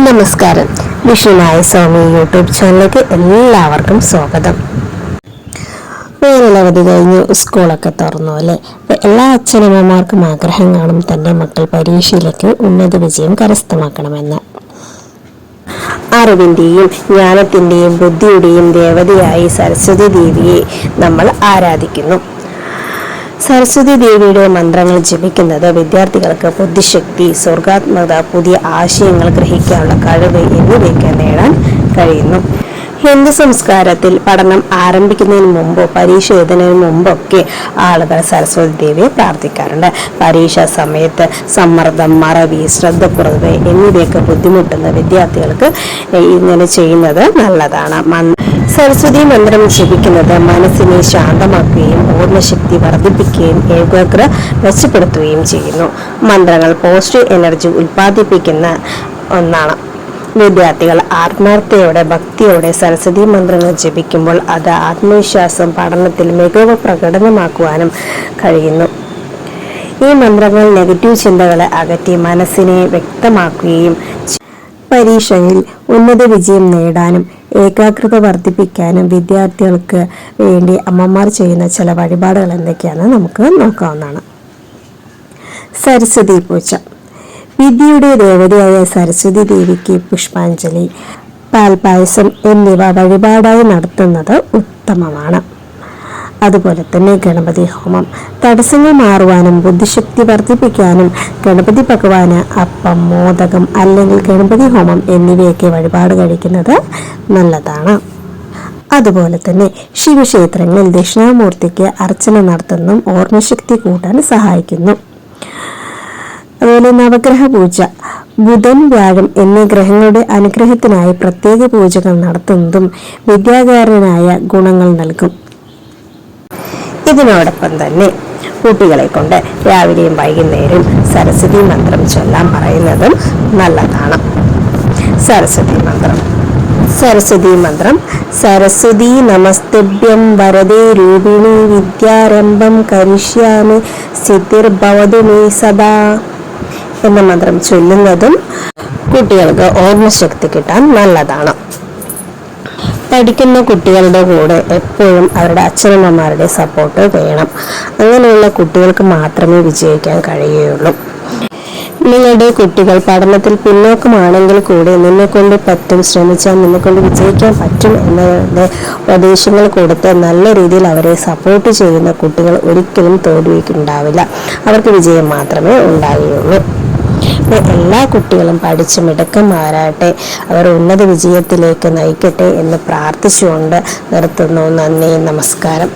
നമസ്കാരം. വിഷ്ണുനായ സ്വാമി യൂട്യൂബ് ചാനലിലേക്ക് എല്ലാവർക്കും സ്വാഗതം. വേനലവധി കഴിഞ്ഞ് സ്കൂളൊക്കെ തുറന്നു അല്ലേ? എല്ലാ അച്ഛനമ്മമാർക്കും ആഗ്രഹം കാണും തൻ്റെ മക്കൾ പരീക്ഷയിലേക്ക് ഉന്നത വിജയം കരസ്ഥമാക്കണമെന്ന്. അറിവിൻ്റെയും ജ്ഞാനത്തിൻ്റെയും ബുദ്ധിയുടെയും ദേവതയായി സരസ്വതി ദേവിയെ നമ്മൾ ആരാധിക്കുന്നു. സരസ്വതി ദേവിയുടെ മന്ത്രങ്ങൾ ജപിക്കുന്നത് വിദ്യാർത്ഥികൾക്ക് ബുദ്ധിശക്തി, സർഗാത്മകത, പുതിയ ആശയങ്ങൾ ഗ്രഹിക്കാനുള്ള കഴിവ് എന്നിവയൊക്കെ നേടാൻ കഴിയുന്നു. ഹിന്ദു സംസ്കാരത്തിൽ പഠനം ആരംഭിക്കുന്നതിന് മുമ്പോ പരീക്ഷ എഴുതുന്നതിന് മുമ്പൊക്കെ ആളുകൾ സരസ്വതി ദേവിയെ പ്രാർത്ഥിക്കാറുണ്ട്. പരീക്ഷാ സമയത്ത് സമ്മർദ്ദം, മറവി, ശ്രദ്ധക്കുറവ് എന്നിവയൊക്കെ ബുദ്ധിമുട്ടുന്ന വിദ്യാർത്ഥികൾക്ക് ഇങ്ങനെ ചെയ്യുന്നത് നല്ലതാണ്. സരസ്വതി മന്ത്രം ജപിക്കുന്നത് മനസ്സിനെ ശാന്തമാക്കുകയും ഓർമ്മശക്തി വർദ്ധിപ്പിക്കുകയും ഏകാഗ്രത മെച്ചപ്പെടുത്തുകയും ചെയ്യുന്നു. മന്ത്രങ്ങൾ പോസിറ്റീവ് എനർജി ഉൽപ്പാദിപ്പിക്കുന്ന ഒന്നാണ്. വിദ്യാർത്ഥികൾ ആത്മാർത്ഥതയോടെ ഭക്തിയോടെ സരസ്വതി മന്ത്രങ്ങൾ ജപിക്കുമ്പോൾ അത് ആത്മവിശ്വാസം, പഠനത്തിൽ മികവ് പ്രകടനമാക്കുവാനും കഴിയുന്നു. ഈ മന്ത്രങ്ങൾ നെഗറ്റീവ് ചിന്തകളെ അകറ്റി മനസ്സിനെ വ്യക്തമാക്കുകയും പരീക്ഷയിൽ ഉന്നത വിജയം നേടാനും ഏകാഗ്രത വർദ്ധിപ്പിക്കാനും വിദ്യാർത്ഥികൾക്ക് വേണ്ടി അമ്മമാർ ചെയ്യുന്ന ചില വഴിപാടുകൾ എന്തൊക്കെയാണെന്ന് നമുക്ക് നോക്കാവുന്നതാണ്. സരസ്വതി പൂജ. വിദ്യയുടെ ദേവതയായ സരസ്വതി ദേവിക്ക് പുഷ്പാഞ്ജലി, പാൽപായസം എന്നിവ വഴിപാടായി നടത്തുന്നത് ഉത്തമമാണ്. അതുപോലെ തന്നെ ഗണപതി ഹോമം. തടസ്സങ്ങൾ മാറുവാനും ബുദ്ധിശക്തി വർദ്ധിപ്പിക്കാനും ഗണപതി ഭഗവാന് അപ്പം, മോദകം അല്ലെങ്കിൽ ഗണപതി ഹോമം എന്നിവയൊക്കെ വഴിപാട് കഴിക്കുന്നത് നല്ലതാണ്. അതുപോലെ തന്നെ ശിവക്ഷേത്രങ്ങളിൽ ദക്ഷിണാമൂർത്തിക്ക് അർച്ചന നടത്തുന്നതും ഓർമ്മശക്തി കൂട്ടാൻ സഹായിക്കുന്നു. അതുപോലെ നവഗ്രഹ പൂജ. ബുധൻ, വ്യാഴം എന്നീ ഗ്രഹങ്ങളുടെ അനുഗ്രഹത്തിനായി പ്രത്യേക പൂജകൾ നടത്തുന്നതും വിദ്യാകാരനായ ഗുണങ്ങൾ നൽകും. ഇതിനോടൊപ്പം തന്നെ കുട്ടികളെ കൊണ്ട് രാവിലെയും വൈകുന്നേരം സരസ്വതി മന്ത്രം ചൊല്ലാൻ പറയുന്നതും നല്ലതാണ്. സരസ്വതി മന്ത്രം. സരസ്വതി നമസ്തുഭ്യം വരദേ രൂപിണി വിദ്യാരംഭം കരിഷ്യാമി സിദ്ധിർഭവതു മേ സദാ എന്ന മന്ത്രം ചൊല്ലുന്നതും കുട്ടികൾക്ക് ഓർമ്മശക്തി കിട്ടാൻ നല്ലതാണ്. പഠിക്കുന്ന കുട്ടികളുടെ കൂടെ എപ്പോഴും അവരുടെ അച്ഛനമ്മമാരുടെ സപ്പോർട്ട് വേണം. അങ്ങനെയുള്ള കുട്ടികൾക്ക് മാത്രമേ വിജയിക്കാൻ കഴിയുകയുള്ളൂ. നിങ്ങളുടെ കുട്ടികൾ പഠനത്തിൽ പിന്നോക്കമാണെങ്കിൽ കൂടി നിന്നെക്കൊണ്ട് പറ്റും, ശ്രമിച്ചാൽ നിന്നെക്കൊണ്ട് വിജയിക്കാൻ പറ്റും എന്നതിൻ്റെ ഉപദേശങ്ങൾ കൊടുത്ത് നല്ല രീതിയിൽ അവരെ സപ്പോർട്ട് ചെയ്യുന്ന കുട്ടികൾ ഒരിക്കലും തോൽവിക്കുണ്ടാവില്ല. അവർക്ക് വിജയം മാത്രമേ ഉണ്ടാവുകയുള്ളൂ. എല്ലാ കുട്ടികളും പഠിച്ച് മിടുക്കന്മാരാകട്ടെ, അവർ ഉന്നത വിജയത്തിലേക്ക് നയിക്കട്ടെ എന്ന് പ്രാർത്ഥിച്ചുകൊണ്ട് നിർത്തുന്നു. നന്ദി, നമസ്കാരം.